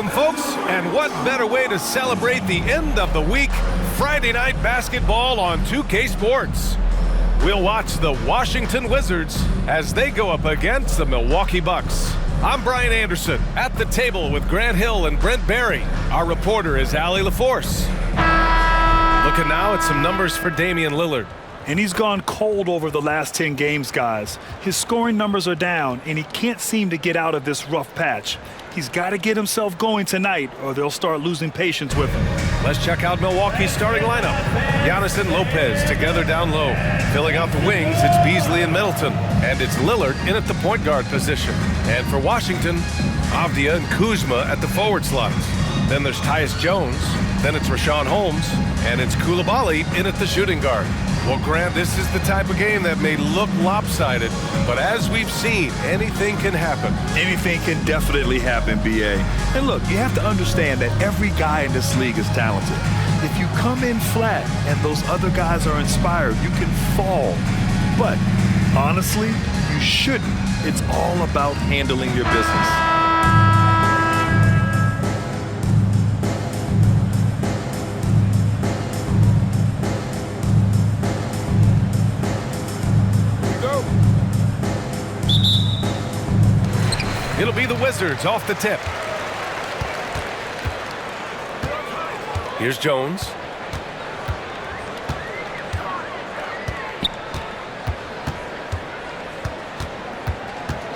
Welcome, folks, and what better way to celebrate the end of the week? Friday night basketball on 2K Sports. We'll watch the Washington Wizards as they go up against the Milwaukee Bucks. I'm Brian Anderson, at the table with Grant Hill and Brent Barry. Our reporter is Allie LaForce. Looking now at some numbers for Damian Lillard. And he's gone cold over the last 10 games, guys. His scoring numbers are down, and he can't seem to get out of this rough patch. He's got to get himself going tonight, or they'll start losing patience with him. Let's check out Milwaukee's starting lineup. Giannis and Lopez together down low. Filling out the wings, it's Beasley and Middleton. And it's Lillard in at the point guard position. And for Washington, Avdia and Kuzma at the forward slots. Then there's Tyus Jones. Then it's Rashawn Holmes. And it's Koulibaly in at the shooting guard. Well, Grant, this is the type of game that may look lopsided, but as we've seen, anything can happen. Anything can definitely happen, B.A. And look, you have to understand that every guy in this league is talented. If you come in flat and those other guys are inspired, you can fall. But honestly, you shouldn't. It's all about handling your business. It'll be the Wizards off the tip. Here's Jones.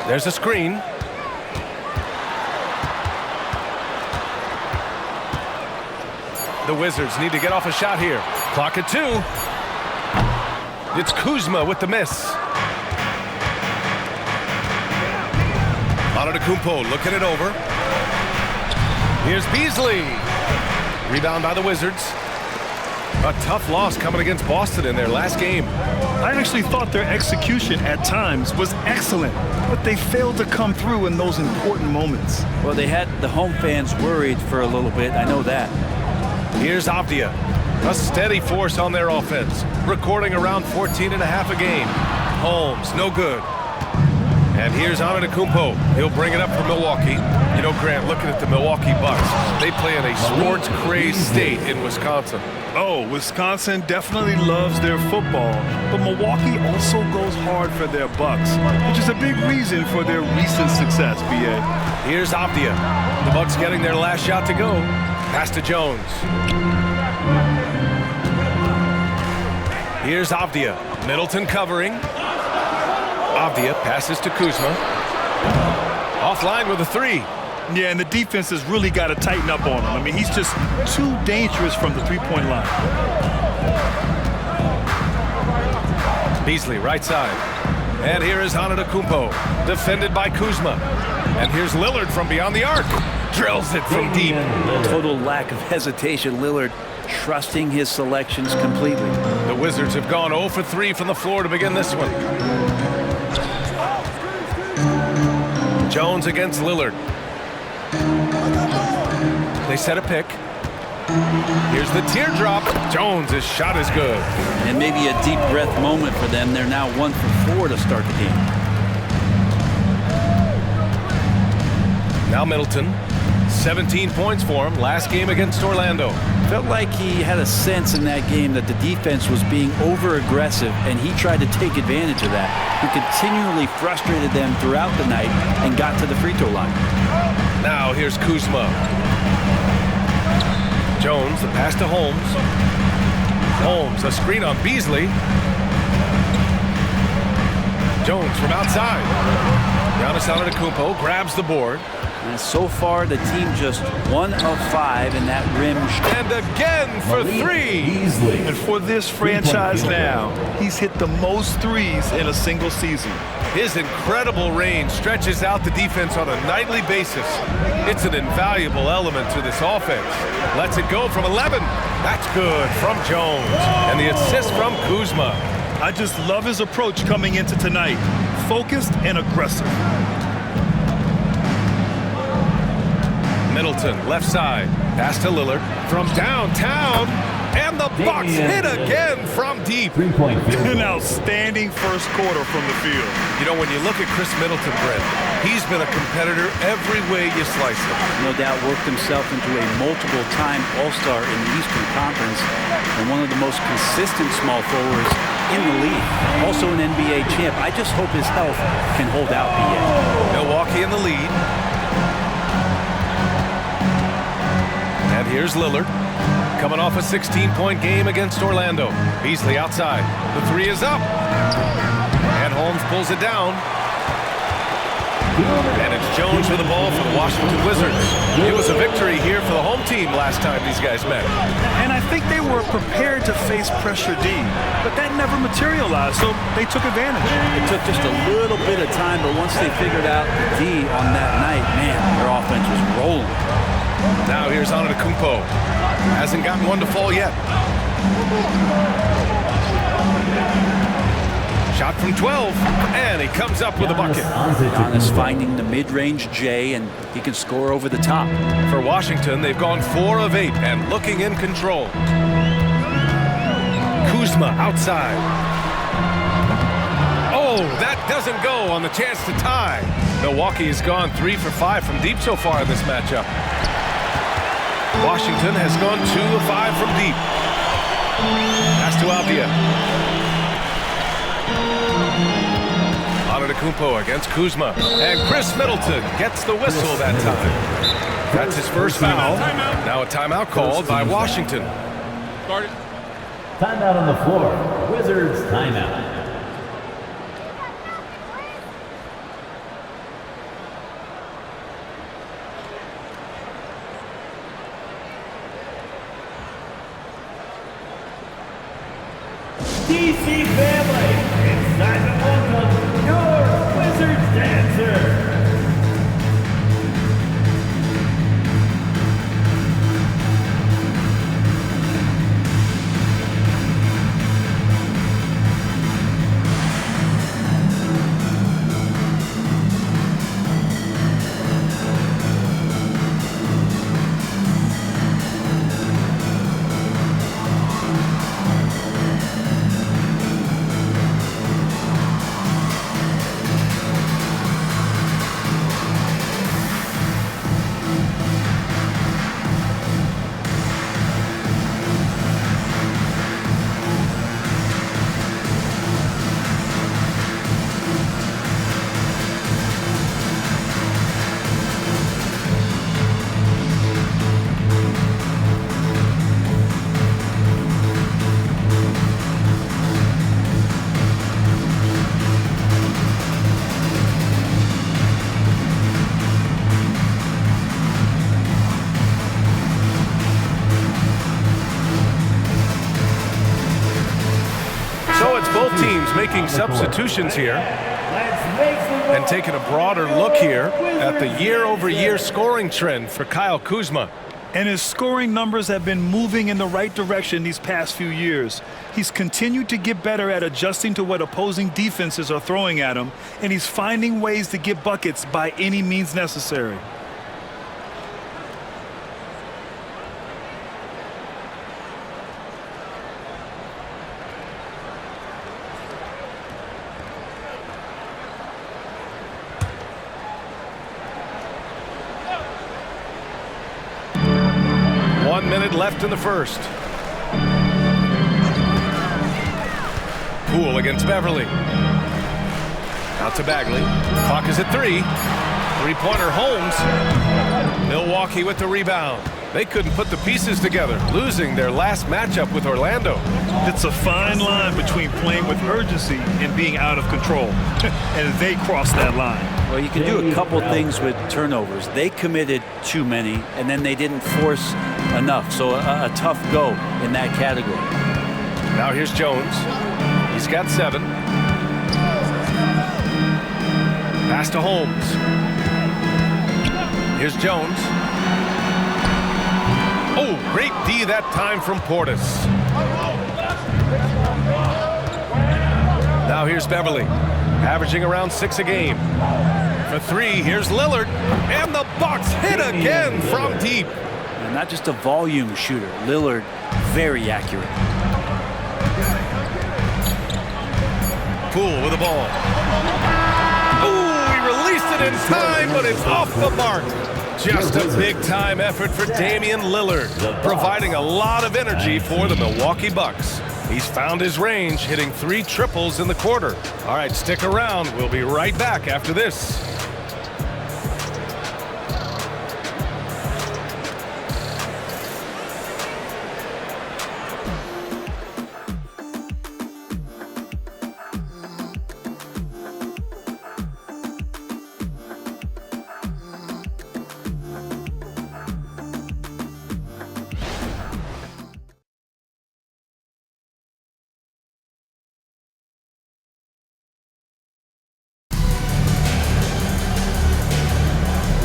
There's a screen. The Wizards need to get off a shot here. Clock at 2. It's Kuzma with the miss. Antetokounmpo looking it over. Here's Beasley. Rebound by the Wizards. A tough loss coming against Boston in their last game. I actually thought their execution at times was excellent, but they failed to come through in those important moments. Well, they had the home fans worried for a little bit. I know that. Here's Avdia. A steady force on their offense. Recording around 14 and a half a game. Holmes, no good. And here's Antetokounmpo. He'll bring it up for Milwaukee. You know, Grant, looking at the Milwaukee Bucks, they play in a sports-crazed state in Wisconsin. Oh, Wisconsin definitely loves their football, but Milwaukee also goes hard for their Bucks, which is a big reason for their recent success, B.A. Here's Avdia. The Bucks getting their last shot to go. Pass to Jones. Here's Avdia. Middleton covering. Avdia passes to Kuzma. Offline with a 3. Yeah, and the defense has really got to tighten up on him. I mean, he's just too dangerous from the three-point line. Beasley, right side. And here is Antetokounmpo, defended by Kuzma. And here's Lillard from beyond the arc. Drills it from deep. Total lack of hesitation. Lillard trusting his selections completely. The Wizards have gone 0 for 3 from the floor to begin this one. Jones against Lillard. They set a pick. Here's the teardrop. Jones' shot is good. And maybe a deep breath moment for them. They're now 1 for 4 to start the game. Now Middleton. 17 points for him last game against Orlando. Felt like he had a sense in that game that the defense was being over-aggressive, and he tried to take advantage of that. He continually frustrated them throughout the night and got to the free throw line. Now here's Kuzma. Jones, the pass to Holmes. Holmes, a screen on Beasley. Jones from outside. Giannis Antetokounmpo grabs the board. And so far, the team just 1 of 5 in that rim. And again for 3. And for this franchise now, he's hit the most threes in a single season. His incredible range stretches out the defense on a nightly basis. It's an invaluable element to this offense. Lets it go from 11. That's good from Jones. And the assist from Kuzma. I just love his approach coming into tonight. Focused and aggressive. Middleton, left side. Pass to Lillard. From downtown. And the Bucks hit again from deep. An outstanding first quarter from the field. You know, when you look at Chris Middleton, Brent, he's been a competitor every way you slice him. No doubt worked himself into a multiple-time All-Star in the Eastern Conference and one of the most consistent small forwards in the league. Also an NBA champ. I just hope his health can hold out, BA. Milwaukee in the lead. And here's Lillard, coming off a 16-point game against Orlando. Beasley outside. The three is up. And Holmes pulls it down. And it's Jones with the ball for the Washington Wizards. It was a victory here for the home team last time these guys met. And I think they were prepared to face pressure D, but that never materialized, so they took advantage. It took just a little bit of time, but once they figured out the D on that night, man, their offense was rolling. Now here's Antetokounmpo. Hasn't gotten one to fall yet. Shot from 12, and he comes up with a bucket. Giannis finding the mid-range J, and he can score over the top. For Washington, they've gone 4 of 8 and looking in control. Kuzma outside. Oh, that doesn't go on the chance to tie. Milwaukee has gone 3 for 5 from deep so far in this matchup. Washington has gone 2 of 5 from deep. Pass to Avdia. Antetokounmpo against Kuzma. And Chris Middleton gets the whistle that time. That's his first foul. Now a timeout called by Washington. Timeout on the floor. Wizards timeout. DC family, it's time to welcome your Wizards dancer. Both teams making substitutions here and taking a broader look here at the year-over-year scoring trend for Kyle Kuzma. And his scoring numbers have been moving in the right direction these past few years. He's continued to get better at adjusting to what opposing defenses are throwing at him, and he's finding ways to get buckets by any means necessary. Left in the first. Poole against Beverly. Out to Bagley. Clock is at 3. Three-pointer Holmes. Milwaukee with the rebound. They couldn't put the pieces together, losing their last matchup with Orlando. It's a fine line between playing with urgency and being out of control. And they crossed that line. Well, you can do a couple things with turnovers. They committed too many, and then they didn't force enough. So a tough go in that category. Now here's Jones. He's got 7. Pass to Holmes. Here's Jones. Oh, great D that time from Portis. Now here's Beverly, averaging around 6 a game. For 3, here's Lillard, and the Bucks hit again from deep. And not just a volume shooter. Lillard very accurate. Poole with the ball. Oh, he released it in time, but it's off the mark. Just a big-time effort for Damian Lillard, providing a lot of energy for the Milwaukee Bucks. He's found his range, hitting 3 triples in the quarter. All right, stick around. We'll be right back after this.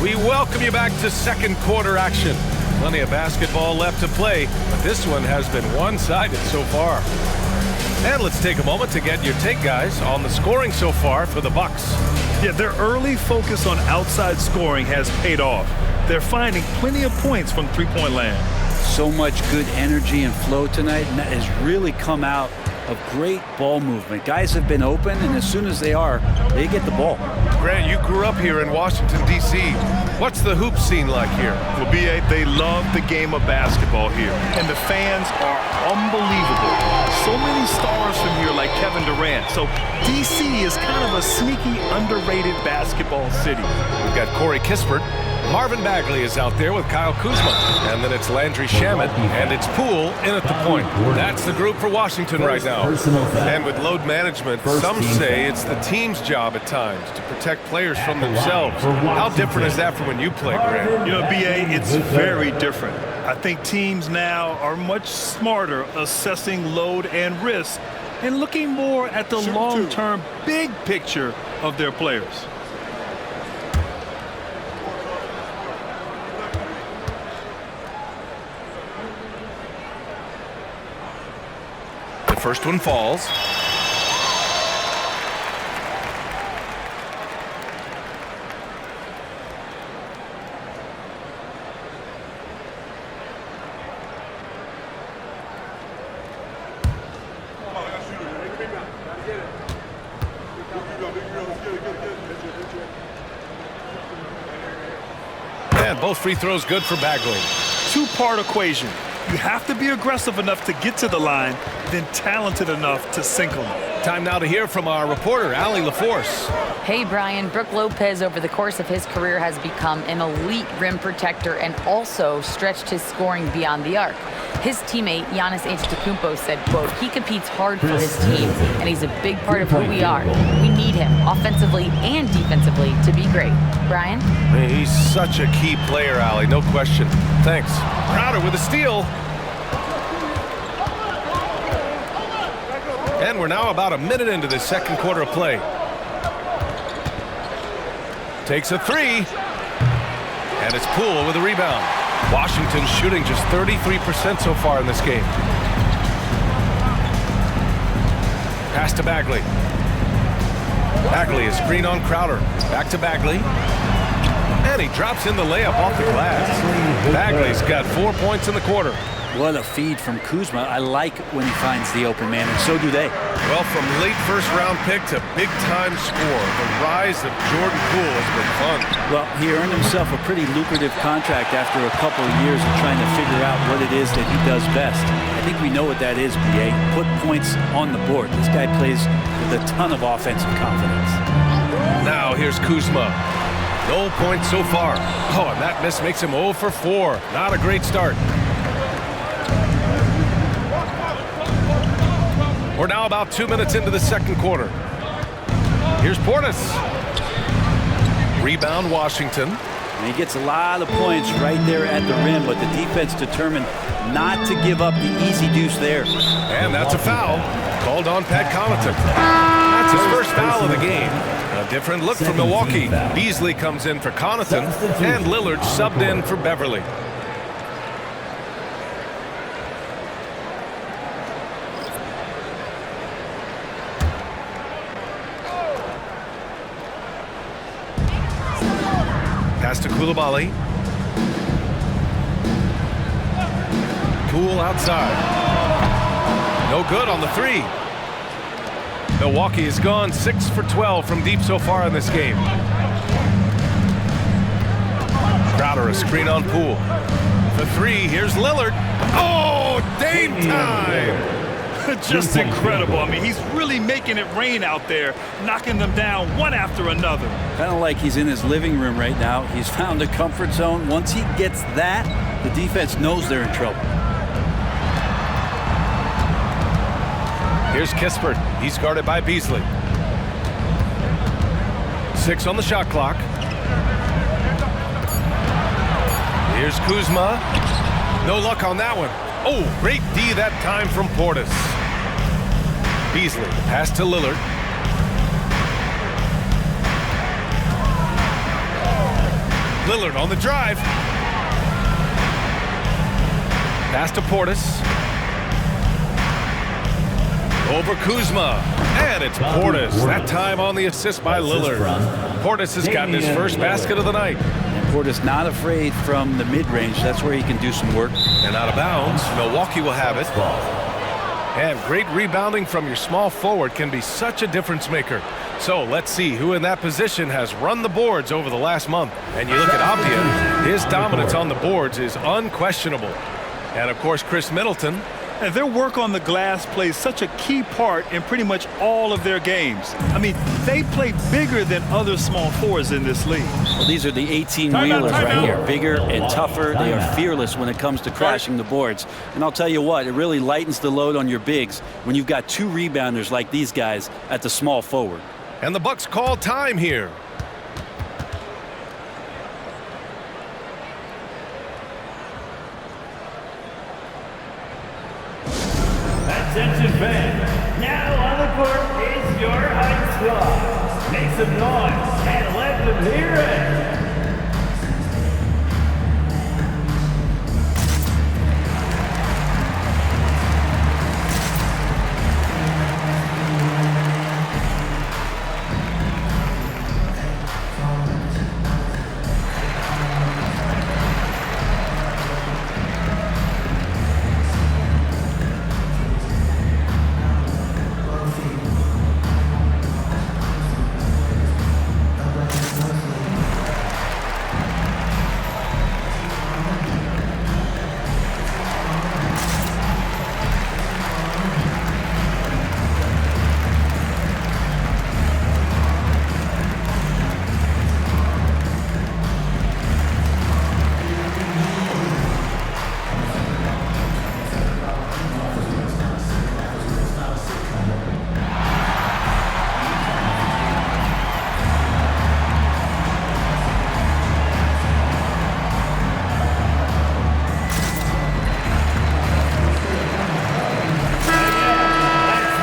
We welcome you back to second quarter action. Plenty of basketball left to play, but this one has been one-sided so far. And let's take a moment to get your take, guys, on the scoring so far for the Bucks. Yeah, their early focus on outside scoring has paid off. They're finding plenty of points from three-point land. So much good energy and flow tonight, and that has really come out of great ball movement. Guys have been open, and as soon as they are, they get the ball. Grant, you grew up here in Washington, D.C. What's the hoop scene like here? Well, B.A., they love the game of basketball here, and the fans are unbelievable. So many stars from here, like Kevin Durant. So D.C. is kind of a sneaky, underrated basketball city. We've got Corey Kispert. Marvin Bagley is out there with Kyle Kuzma. And then it's Landry Shamet, and it's Poole in at the point. That's the group for Washington right now. And with load management, some say it's the team's job at times to protect players from themselves. How different is that from when you played, Grant? You know, B.A., it's very different. I think teams now are much smarter assessing load and risk and looking more at the long-term big picture of their players. First one falls. And both free throws good for Bagley. Two-part equation. You have to be aggressive enough to get to the line, then talented enough to sink them. Time now to hear from our reporter, Allie LaForce. Hey, Brian. Brook Lopez, over the course of his career, has become an elite rim protector and also stretched his scoring beyond the arc. His teammate, Giannis Antetokounmpo, said, quote, he competes hard for his team, and he's a big part of who we are. We need him, offensively and defensively, to be great. Brian? He's such a key player, Allie, no question. Thanks. Crowder with a steal. And we're now about a minute into the second quarter of play. Takes a three. And it's Poole with a rebound. Washington shooting just 33% so far in this game. Pass to Bagley. Bagley is screen on Crowder. Back to Bagley. And he drops in the layup off the glass. Bagley's got 4 points in the quarter. What a feed from Kuzma. I like when he finds the open man, and so do they. Well, from late first-round pick to big-time score, the rise of Jordan Poole has been fun. Well, he earned himself a pretty lucrative contract after a couple of years of trying to figure out what it is that he does best. I think we know what that is, B.A. Put points on the board. This guy plays with a ton of offensive confidence. Now here's Kuzma. No points so far. Oh, and that miss makes him 0 for 4. Not a great start. We're now about 2 minutes into the second quarter. Here's Portis. Rebound Washington. And he gets a lot of points right there at the rim, but the defense determined not to give up the easy deuce there. And that's a foul called on Pat Connaughton. That's his first foul of the game. A different look for Milwaukee. Beasley comes in for Connaughton, and Lillard subbed in for Beverly. Pass to Coulibaly. Poole outside. No good on the three. Milwaukee has gone 6 for 12 from deep so far in this game. Crowder, a screen on Poole. For three, here's Lillard. Oh, Dame time! Just incredible. I mean, he's really making it rain out there, knocking them down one after another. Kind of like he's in his living room right now. He's found a comfort zone. Once he gets that, the defense knows they're in trouble. Here's Kispert. He's guarded by Beasley. 6 on the shot clock. Here's Kuzma. No luck on that one. Oh, great D that time from Portis. Beasley, pass to Lillard. Lillard on the drive. Pass to Portis. Over Kuzma. And it's Portis. That time on the assist by Lillard. Portis has gotten his first basket of the night. Portis not afraid from the mid-range. That's where he can do some work. And out of bounds. Milwaukee will have it. And great rebounding from your small forward can be such a difference maker. So let's see who in that position has run the boards over the last month. And you look at Optia, his dominance on the boards is unquestionable. And of course, Chris Middleton. And their work on the glass plays such a key part in pretty much all of their games. I mean, they play bigger than other small forwards in this league. Well, these are the 18-wheelers right here. Bigger and tougher. They are fearless when it comes to crashing the boards. And I'll tell you what, it really lightens the load on your bigs when you've got 2 rebounders like these guys at the small forward. And the Bucks call time here. Attention fans, now on the court is your high squad. Make some noise and let them hear it.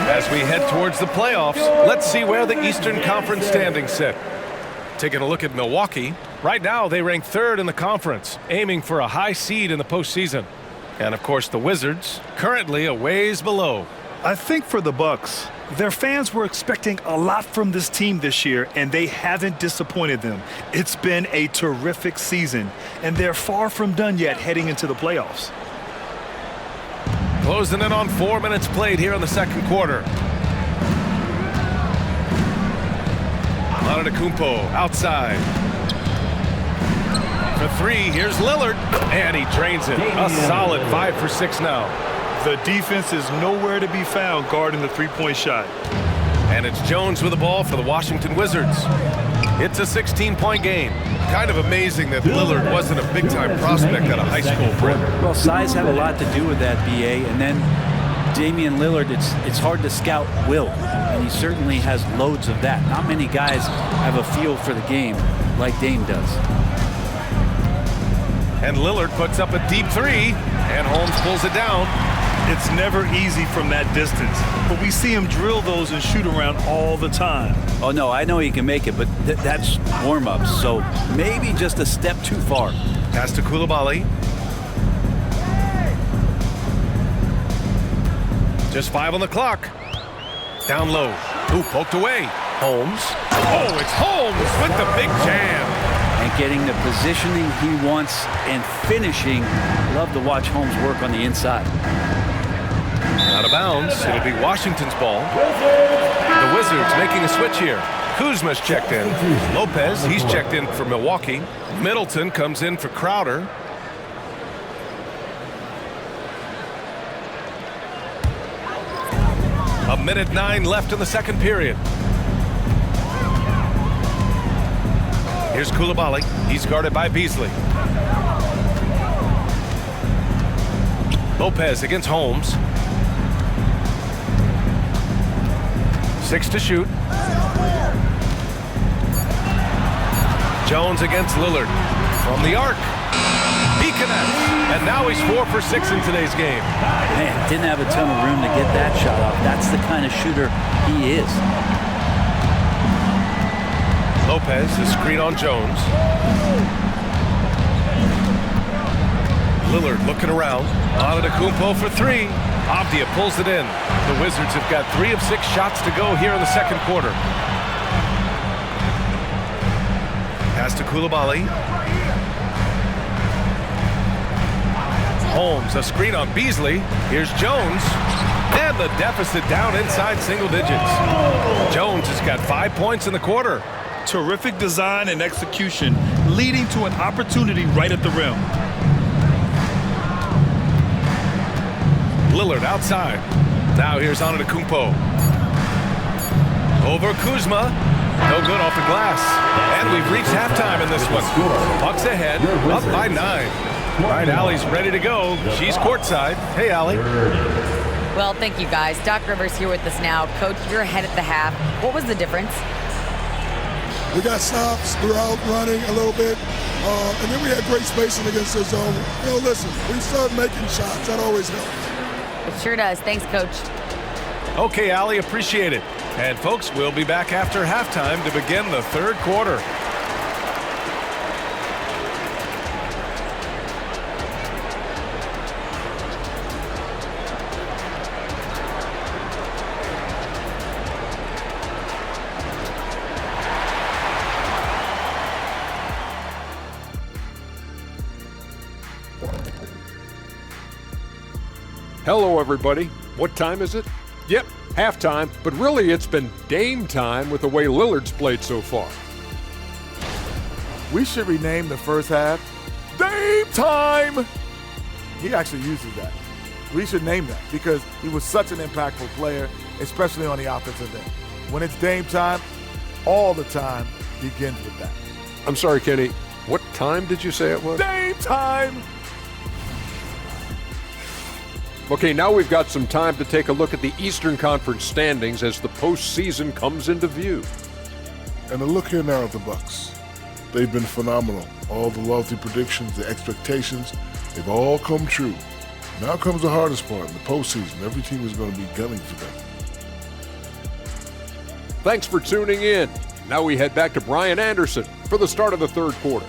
As we head towards the playoffs, let's see where the Eastern Conference standings sit. Taking a look at Milwaukee, right now they rank 3rd in the conference, aiming for a high seed in the postseason. And of course the Wizards, currently a ways below. I think for the Bucks, their fans were expecting a lot from this team this year, and they haven't disappointed them. It's been a terrific season, and they're far from done yet heading into the playoffs. Closing in on 4 minutes played here in the second quarter. Antetokounmpo outside. For 3, here's Lillard. And he drains it. A solid 5 for 6 now. The defense is nowhere to be found guarding the three-point shot. And it's Jones with the ball for the Washington Wizards. It's a 16-point game. Kind of amazing that Lillard wasn't a big-time prospect at a high school brim. Well, size had a lot to do with that, BA. And then Damian Lillard, it's hard to scout will. And he certainly has loads of that. Not many guys have a feel for the game like Dame does. And Lillard puts up a deep 3, and Holmes pulls it down. It's never easy from that distance, but we see him drill those and shoot around all the time. Oh, no, I know he can make it, but that's warm-ups, so maybe just a step too far. Pass to Coulibaly. Just 5 on the clock. Down low. Ooh, poked away. Holmes. Oh, it's Holmes with the big jam. And getting the positioning he wants and finishing. Love to watch Holmes work on the inside. Out of bounds. It'll be Washington's ball. The Wizards making a switch here. Kuzma's checked in. Lopez, he's checked in for Milwaukee. Middleton comes in for Crowder. A minute 9 left in the second period. Here's Koulibaly. He's guarded by Beasley. Lopez against Holmes. 6 to shoot. Jones against Lillard. From the arc. He connects. And now he's 4 for 6 in today's game. Man, didn't have a ton of room to get that shot off. That's the kind of shooter he is. Lopez, the screen on Jones. Lillard looking around. Antetokounmpo for 3. Avdia pulls it in. The Wizards have got 3 of 6 shots to go here in the second quarter. Pass to Koulibaly. Holmes, a screen on Beasley. Here's Jones. And the deficit down inside single digits. Jones has got 5 points in the quarter. Terrific design and execution, leading to an opportunity right at the rim. Lillard outside. Now here's Antetokounmpo. Over Kuzma. No good off the glass. And we've reached halftime in this one. Bucks ahead, up by 9. All right, Allie's ready to go. She's courtside. Hey, Allie. Well, thank you, guys. Doc Rivers here with us now. Coach, you're ahead at the half. What was the difference? We got stops throughout, running a little bit, and then we had great spacing against the zone. You know, listen, we started making shots. That always helps. It sure does. Thanks, Coach. Okay, Allie, appreciate it. And, folks, we'll be back after halftime to begin the third quarter. Hello, everybody. What time is it? Yep, halftime, but really it's been Dame time with the way Lillard's played so far. We should rename the first half Dame Time. He actually uses that. We should name that because he was such an impactful player, especially on the offensive end. When it's Dame time, all the time begins with that. I'm sorry, Kenny. What time did you say it was? Dame Time! Okay, now we've got some time to take a look at the Eastern Conference standings as the postseason comes into view. And a look here now at the Bucks. They've been phenomenal. All the lofty predictions, the expectations, they've all come true. Now comes the hardest part in the postseason. Every team is going to be gunning for them. Thanks for tuning in. Now we head back to Brian Anderson for the start of the third quarter.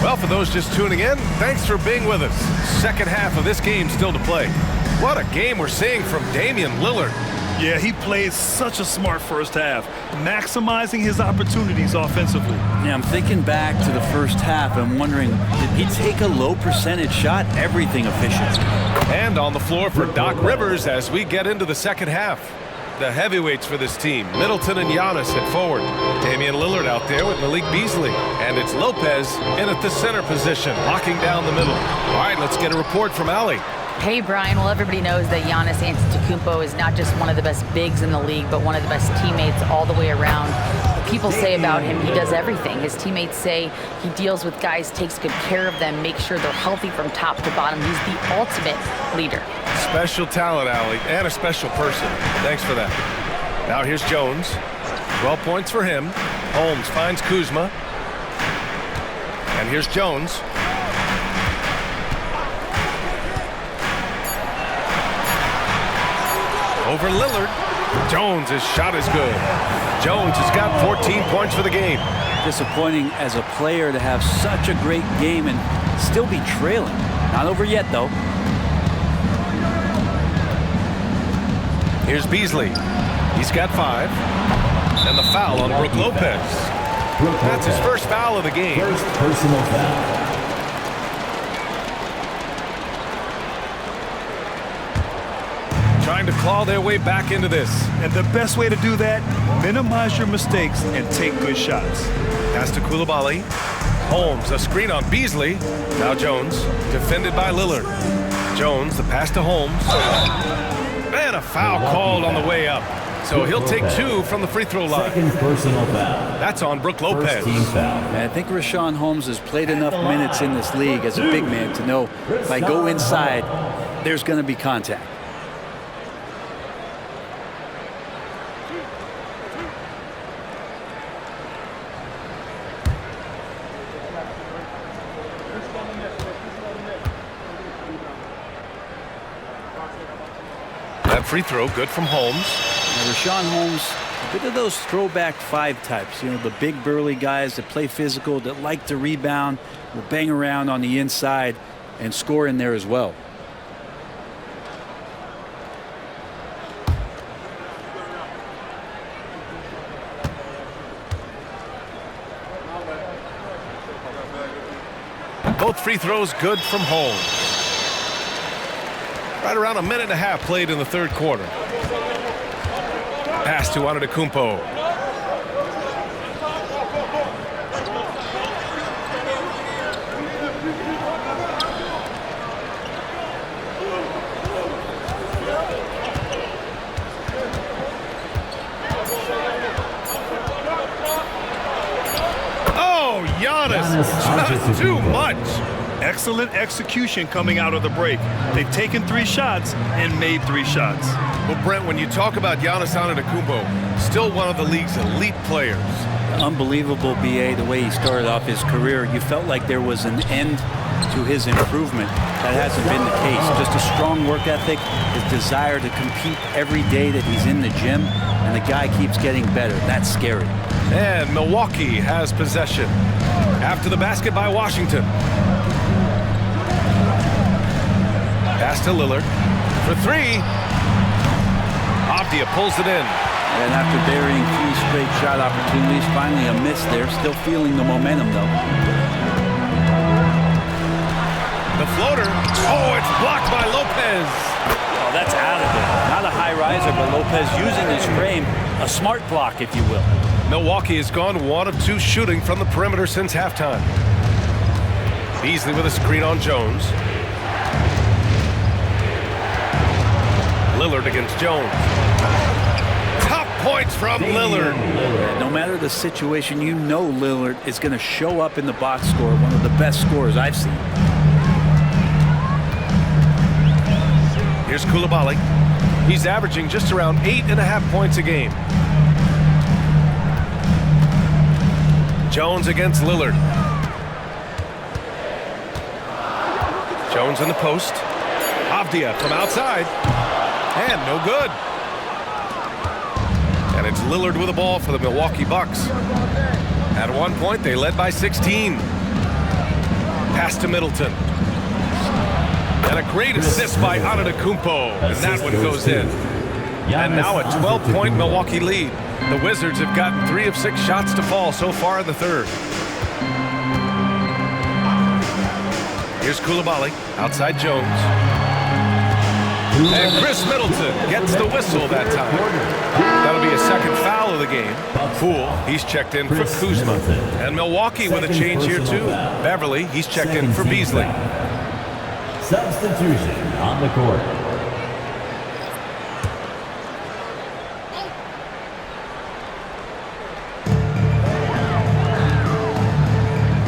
Well, for those just tuning in, thanks for being with us. Second half of this game still to play. What a game we're seeing from Damian Lillard. Yeah, he played such a smart first half, maximizing his opportunities offensively. Yeah, I'm thinking back to the first half. I'm wondering, did he take a low percentage shot? Everything efficient. And on the floor for Doc Rivers as we get into the second half. The heavyweights for this team, Middleton and Giannis at forward. Damian Lillard out there with Malik Beasley. And it's Lopez in at the center position, locking down the middle. All right, let's get a report from Allie. Hey, Brian. Well, everybody knows that Giannis Antetokounmpo is not just one of the best bigs in the league, but one of the best teammates all the way around. People say about him, he does everything. His teammates say he deals with guys, takes good care of them, makes sure they're healthy from top to bottom. He's the ultimate leader. Special talent, Allie, and a special person. Thanks for that. Now here's Jones. 12 points for him. Holmes finds Kuzma. And here's Jones. Over Lillard. Jones' shot is good. Jones has got 14 points for the game. Disappointing as a player to have such a great game and still be trailing. Not over yet, though. Here's Beasley. He's got 5. And the foul on Brook Lopez. That's his first foul of the game. First personal foul. Trying to claw their way back into this. And the best way to do that, minimize your mistakes and take good shots. Pass to Coulibaly. Holmes, a screen on Beasley. Now Jones, defended by Lillard. Jones, the pass to Holmes. And a foul called on the way up. So he'll take 2 from the free throw line. Second personal foul. That's on Brook Lopez. First team foul. And I think Rashawn Holmes has played enough minutes in this league as a big man to know if I go inside, there's going to be contact. That free throw good from Holmes. Now, Rashawn Holmes, a bit of those throwback 5 types, you know, the big burly guys that play physical, that like to rebound, will bang around on the inside and score in there as well. Both free throws good from Holmes. Right around a minute and a half played in the third quarter. Pass to Antetokounmpo. Oh, Giannis, just too much. Excellent execution coming out of the break. They've taken 3 shots and made 3 shots. Well, Brent, when you talk about Giannis Antetokounmpo, still one of the league's elite players. Unbelievable, BA, the way he started off his career. You felt like there was an end to his improvement. That hasn't been the case. Just a strong work ethic, his desire to compete every day that he's in the gym, and the guy keeps getting better. That's scary. And Milwaukee has possession after the basket by Washington. Pass to Lillard for 3. Avdia pulls it in. And after burying 3 straight shot opportunities, finally a miss there. Still feeling the momentum, though. The floater. Oh, it's blocked by Lopez. Oh, that's out of there. Not a high riser, but Lopez using his frame. A smart block, if you will. Milwaukee has gone 1 of 2 shooting from the perimeter since halftime. Beasley with a screen on Jones. Lillard against Jones. Top points from Lillard. No matter the situation, you know Lillard is going to show up in the box score. One of the best scorers I've seen. Here's Coulibaly. He's averaging just around 8.5 points a game. Jones against Lillard. Jones in the post. Avdia from outside. And no good. And it's Lillard with the ball for the Milwaukee Bucks. At one point, they led by 16. Pass to Middleton. And a great assist by Antetokounmpo. And that one goes in. And now a 12-point Milwaukee lead. The Wizards have gotten 3 of 6 shots to fall so far in the third. Here's Coulibaly, outside Jones. And Chris Middleton gets the whistle that time. That'll be a second foul of the game. Poole, he's checked in for Kuzma. And Milwaukee with a change here too. Beverly, he's checked in for Beasley. Substitution on the court.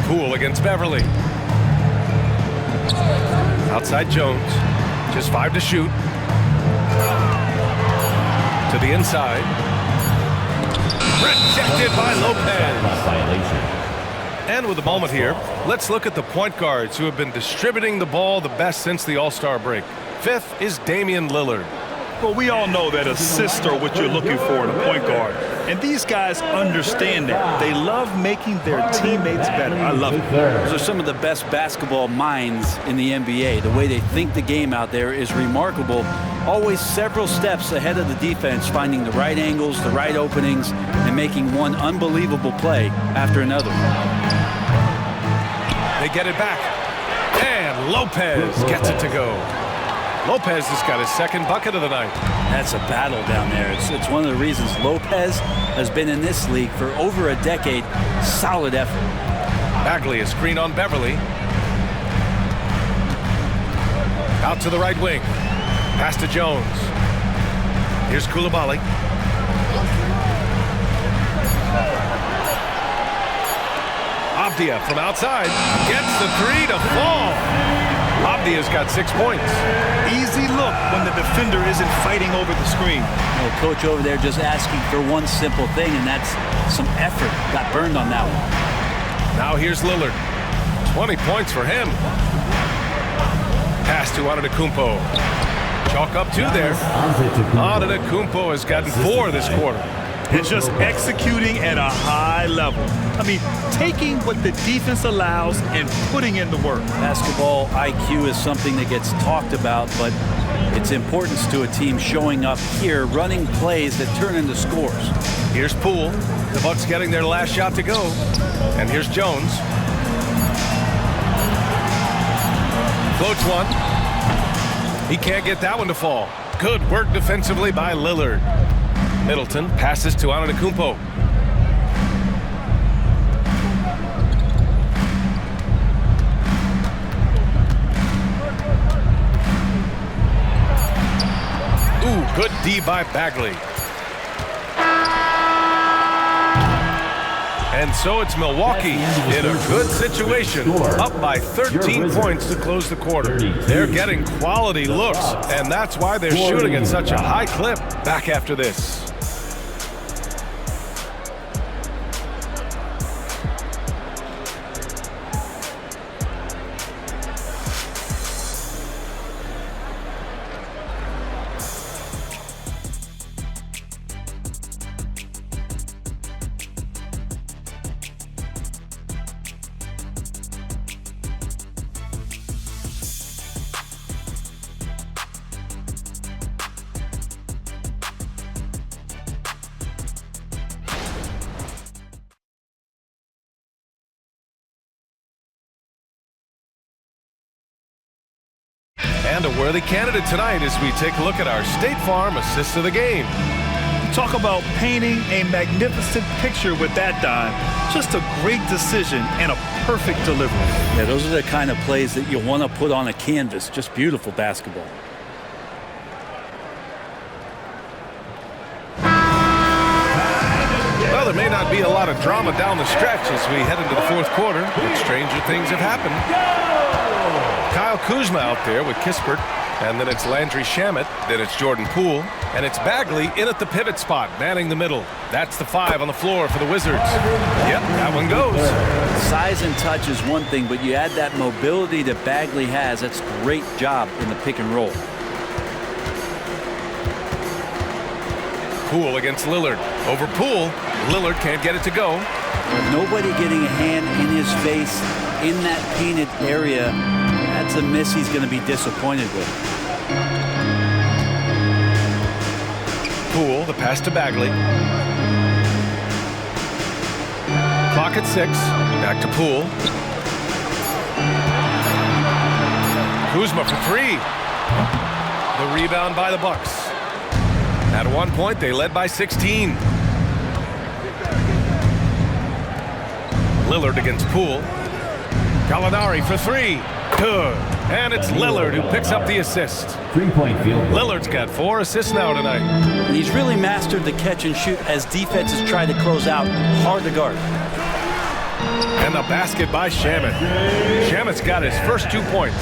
Poole against Beverly. Outside Jones. Just 5 to shoot. To the inside. Rejected by Lopez. And with a moment here, let's look at the point guards who have been distributing the ball the best since the All-Star break. 5th is Damian Lillard. Well, we all know that assists are what you're looking for in a point guard. And these guys understand that. They love making their teammates better. I love it. Those are some of the best basketball minds in the NBA. The way they think the game out there is remarkable. always several steps ahead of the defense, finding the right angles, the right openings, and making one unbelievable play after another. They get it back. And Lopez gets it to go. Lopez has got his second bucket of the night. That's a battle down there. It's one of the reasons Lopez has been in this league for over a decade. Solid effort. Bagley, a screen on Beverly. Out to the right wing. Pass to Jones. Here's Coulibaly. Avdia from outside gets the three to fall. Avdia's got 6 points. Easy look when the defender isn't fighting over the screen. Well, coach over there just asking for one simple thing, and that's some effort. Got burned on that one. Now here's Lillard. 20 points for him. Pass to Antetokounmpo. Chalk up 2 there. Antetokounmpo has gotten 4 this quarter. It's just executing at a high level. I mean, taking what the defense allows and putting in the work. Basketball IQ is something that gets talked about, but its importance to a team showing up here, running plays that turn into scores. Here's Poole. The Bucks getting their last shot to go. And here's Jones. Floats one. He can't get that one to fall. Good work defensively by Lillard. Middleton passes to Antetokounmpo. Ooh, good D by Bagley. And so it's Milwaukee in a good situation, up by 13 points to close the quarter. They're getting quality looks, and that's why they're shooting at such a high clip. Back after this. And a worthy candidate tonight as we take a look at our State Farm assist of the game. Talk about painting a magnificent picture with that dime. Just a great decision and a perfect delivery. Yeah, those are the kind of plays that you want to put on a canvas. Just beautiful basketball. Well, there may not be a lot of drama down the stretch as we head into the fourth quarter, but stranger things have happened. Kyle Kuzma out there with Kispert, and then it's Landry Shamet, then it's Jordan Poole, and it's Bagley in at the pivot spot, manning the middle. That's the 5 on the floor for the Wizards. Yep, that one goes. Size and touch is one thing, but you add that mobility that Bagley has, that's a great job in the pick and roll. Poole against Lillard. Over Poole, Lillard can't get it to go. With nobody getting a hand in his face in that painted area, that's a miss he's going to be disappointed with. Poole, the pass to Bagley. Clock at 6. Back to Poole. Kuzma for 3. The rebound by the Bucks. At one point, they led by 16. Lillard against Poole. Gallinari for 3. Good. And it's Lillard who picks up the assist. 3-point field. Lillard's got 4 assists now tonight. And he's really mastered the catch and shoot as defenses try to close out. Hard to guard. And the basket by Shamet. Shamet's got his first 2 points.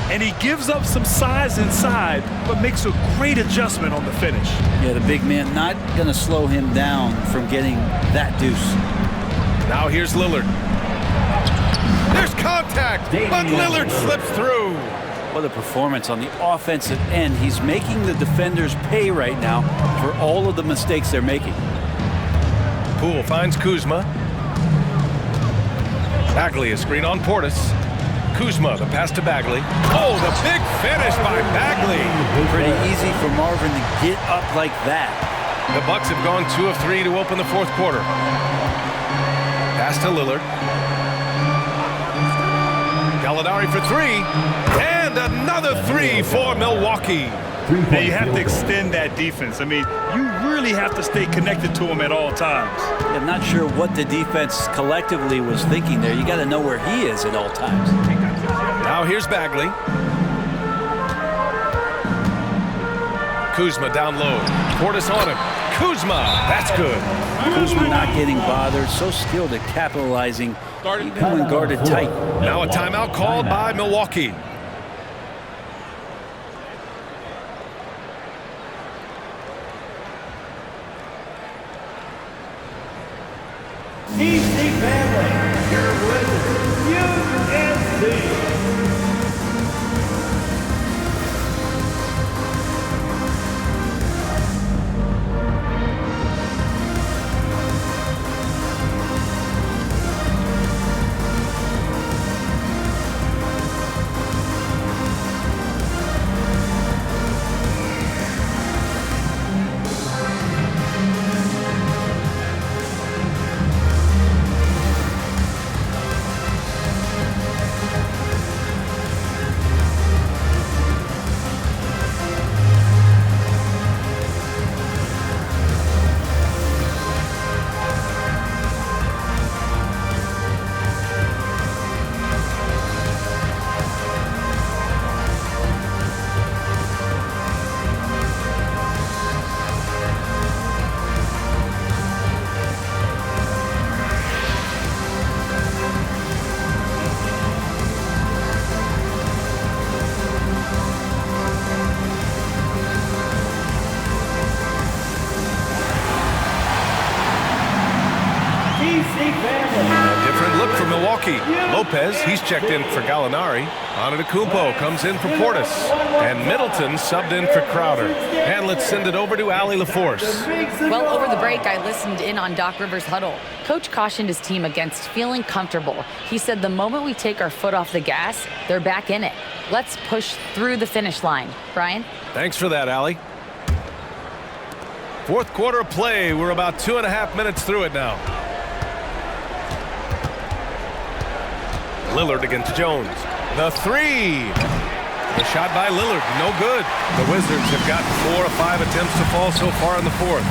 And he gives up some size inside, but makes a great adjustment on the finish. Yeah, the big man not going to slow him down from getting that deuce. Now here's Lillard. There's contact, but Lillard slips through. What a performance on the offensive end. He's making the defenders pay right now for all of the mistakes they're making. Poole finds Kuzma. Bagley, a screen on Portis. Kuzma, the pass to Bagley. Oh, the big finish by Bagley. Pretty easy for Marvin to get up like that. The Bucks have gone 2 of 3 to open the fourth quarter. Pass to Lillard. Gallinari for 3. And another 3 for Milwaukee. Now you have to extend that defense. I mean, you really have to stay connected to him at all times. I'm not sure what the defense collectively was thinking there. You got to know where he is at all times. Now here's Bagley. Kuzma down low. Portis on him. Kuzma, that's good. Kuzma not getting bothered, so skilled at capitalizing even when guarded tight. Now a timeout called by Milwaukee. DC family, your Wizards, UNC. Different look for Milwaukee. Lopez, he's checked in for Gallinari. Antetokounmpo comes in for Portis. And Middleton subbed in for Crowder. And let's send it over to Allie LaForce. Well, over the break, I listened in on Doc Rivers' huddle. Coach cautioned his team against feeling comfortable. He said the moment we take our foot off the gas, they're back in it. Let's push through the finish line. Brian? Thanks for that, Allie. Fourth quarter of play. We're about 2.5 minutes through it now. Lillard against Jones. The 3. The shot by Lillard, no good. The Wizards have gotten 4 of 5 attempts to fall so far in the fourth.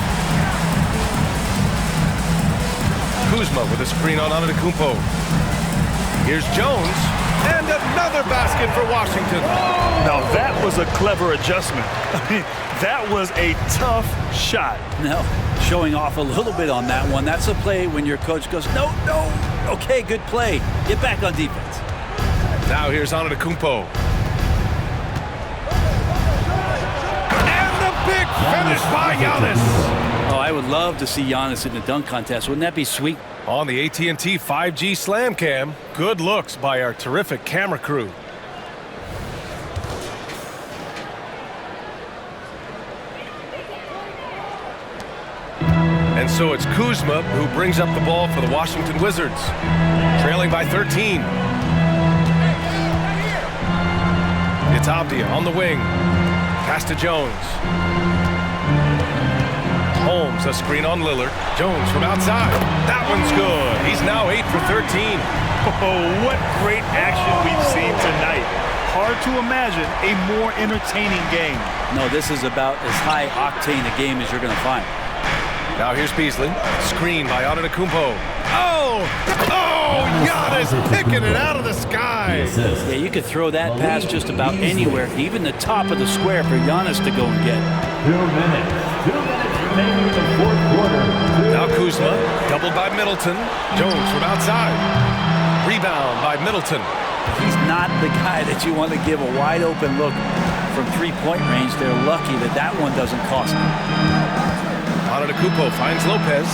Kuzma with a screen on Antetokounmpo. Here's Jones, and another basket for Washington. Now that was a clever adjustment. I mean, that was a tough shot. No, showing off a little bit on that one. That's a play when your coach goes, no, no. Okay, good play. Get back on defense. Now here's Antetokounmpo. And the big finish by Giannis. Oh, I would love to see Giannis in the dunk contest. Wouldn't that be sweet? On the AT&T 5G Slam Cam, good looks by our terrific camera crew. And so it's Kuzma who brings up the ball for the Washington Wizards, trailing by 13. It's Abdia on the wing. Pass to Jones. Holmes, a screen on Lillard. Jones from outside. That one's good. He's now 8 for 13. Oh, what great action we've seen tonight. Hard to imagine a more entertaining game. No, this is about as high octane a game as you're going to find. Now here's Beasley. Screen by Antetokounmpo. Oh! Oh! Giannis picking it out of the sky. Yeah, you could throw that pass just about anywhere, even the top of the square for Giannis to go and get. 2 minutes. 2 minutes remaining in the fourth quarter. Now Kuzma, doubled by Middleton. Jones from outside. Rebound by Middleton. He's not the guy that you want to give a wide open look from three-point range. They're lucky that that one doesn't cost them. Antetokounmpo finds Lopez.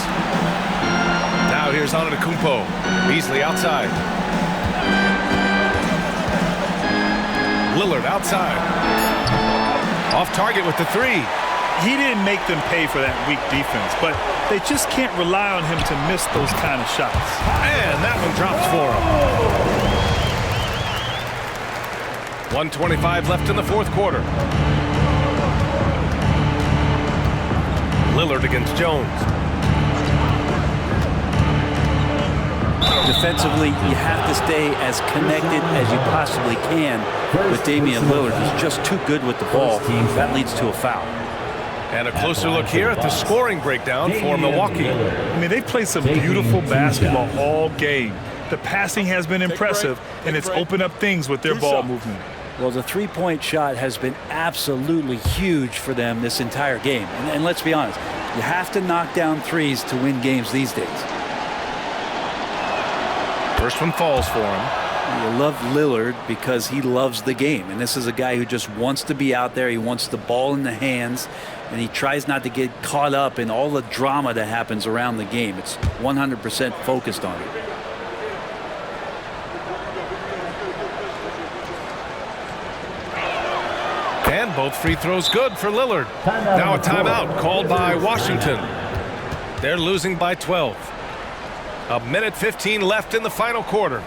Now here's Antetokounmpo. Beasley outside. Lillard outside. Off target with the 3. He didn't make them pay for that weak defense, but they just can't rely on him to miss those kind of shots. And that one drops for him. 1:25 left in the fourth quarter. Lillard against Jones. Defensively, you have to stay as connected as you possibly can with Damian Lillard. He's just too good with the ball. That leads to a foul. And a closer look here at the scoring breakdown for Milwaukee. I mean, they've played some beautiful basketball all game. The passing has been impressive, and it's opened up things with their ball movement. Well, the three-point shot has been absolutely huge for them this entire game. And let's be honest, you have to knock down threes to win games these days. First one falls for him. You love Lillard because he loves the game. And this is a guy who just wants to be out there. He wants the ball in the hands. And he tries not to get caught up in all the drama that happens around the game. It's 100% focused on it. And both free throws good for Lillard. Now a timeout called by Washington. They're losing by 12. 1:15 left in the final quarter.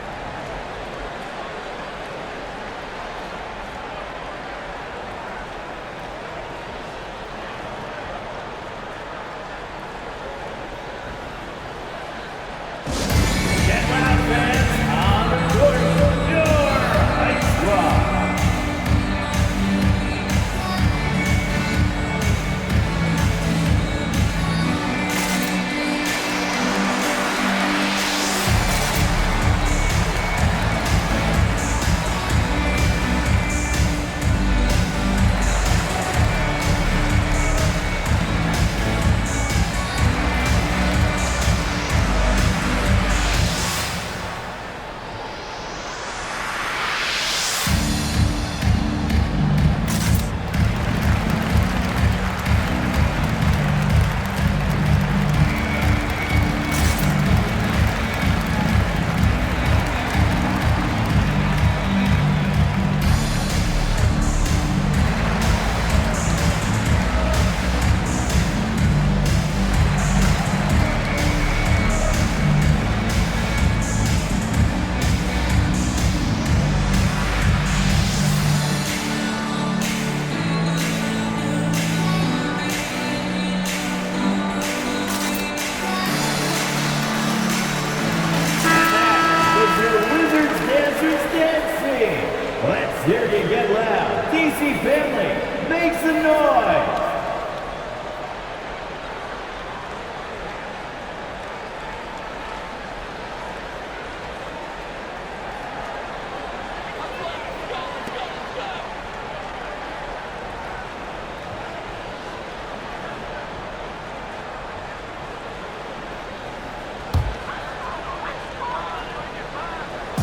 Let's hear you get loud. DC family, make some noise.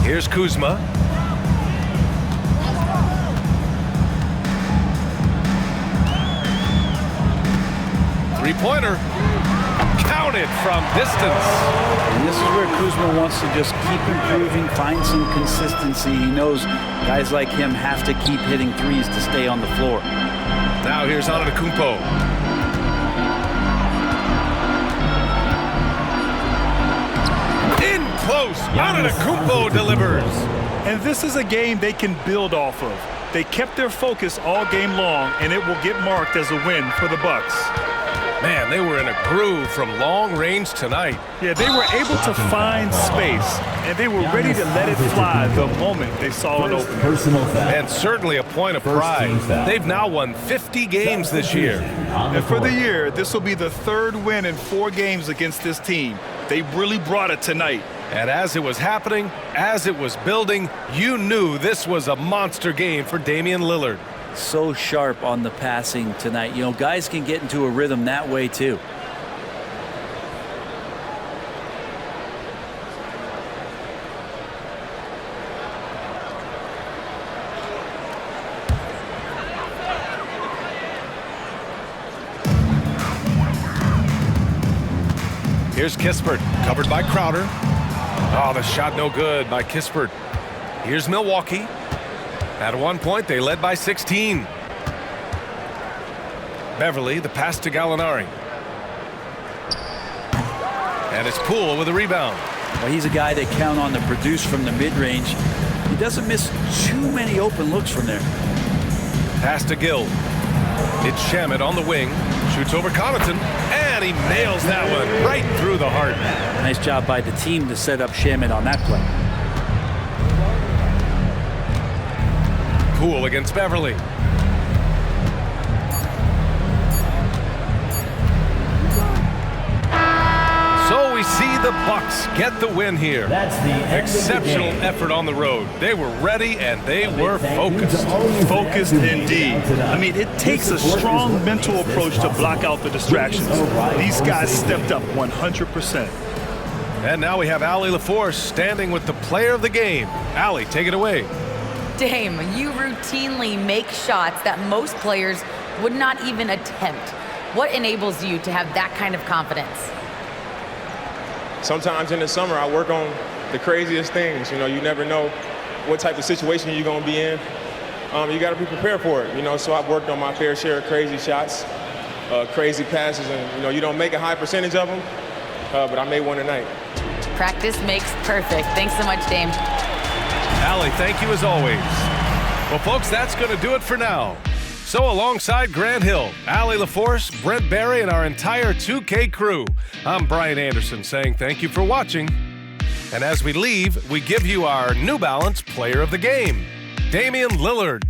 Here's Kuzma. Three-pointer. Counted from distance. And this is where Kuzma wants to just keep improving, find some consistency. He knows guys like him have to keep hitting threes to stay on the floor. Now here's Antetokounmpo. In close. Antetokounmpo delivers. And this is a game they can build off of. They kept their focus all game long, and it will get marked as a win for the Bucks. Man, they were in a groove from long range tonight. Yeah, they were able to find space, and they were ready to let it fly the moment they saw it open. And certainly a point of pride. They've now won 50 games this year. And for the year, this will be the third win in 4 games against this team. They really brought it tonight. And as it was happening, as it was building, you knew this was a monster game for Damian Lillard. So sharp on the passing tonight. You know, guys can get into a rhythm that way too. Here's Kispert, covered by Crowder. Oh, the shot no good by Kispert. Here's Milwaukee. At one point, they led by 16. Beverly, the pass to Gallinari. And it's Poole with a rebound. Well, he's a guy they count on to produce from the mid-range. He doesn't miss too many open looks from there. Pass to Gill. It's Shamet on the wing. Shoots over Connaughton, and he nails that one right through the heart. Nice job by the team to set up Shamet on that play. Poole against Beverly. So we see the Bucks get the win here. That's the end Exceptional of the game. effort on the road. They were ready and they were focused. Focused indeed. I mean, it takes a strong mental approach to block out the distractions. These guys stepped up 100%. And now we have Allie LaForce standing with the player of the game. Allie, take it away. Dame, you routinely make shots that most players would not even attempt. What enables you to have that kind of confidence? Sometimes in the summer, I work on the craziest things. You know, you never know what type of situation you're going to be in. You got to be prepared for it. You know, so I've worked on my fair share of crazy shots, crazy passes, and you know, you don't make a high percentage of them, but I made one tonight. Practice makes perfect. Thanks so much, Dame. Allie, thank you as always. Well, folks, that's going to do it for now. So alongside Grant Hill, Allie LaForce, Brent Barry, and our entire 2K crew, I'm Brian Anderson saying thank you for watching. And as we leave, we give you our New Balance Player of the Game, Damian Lillard.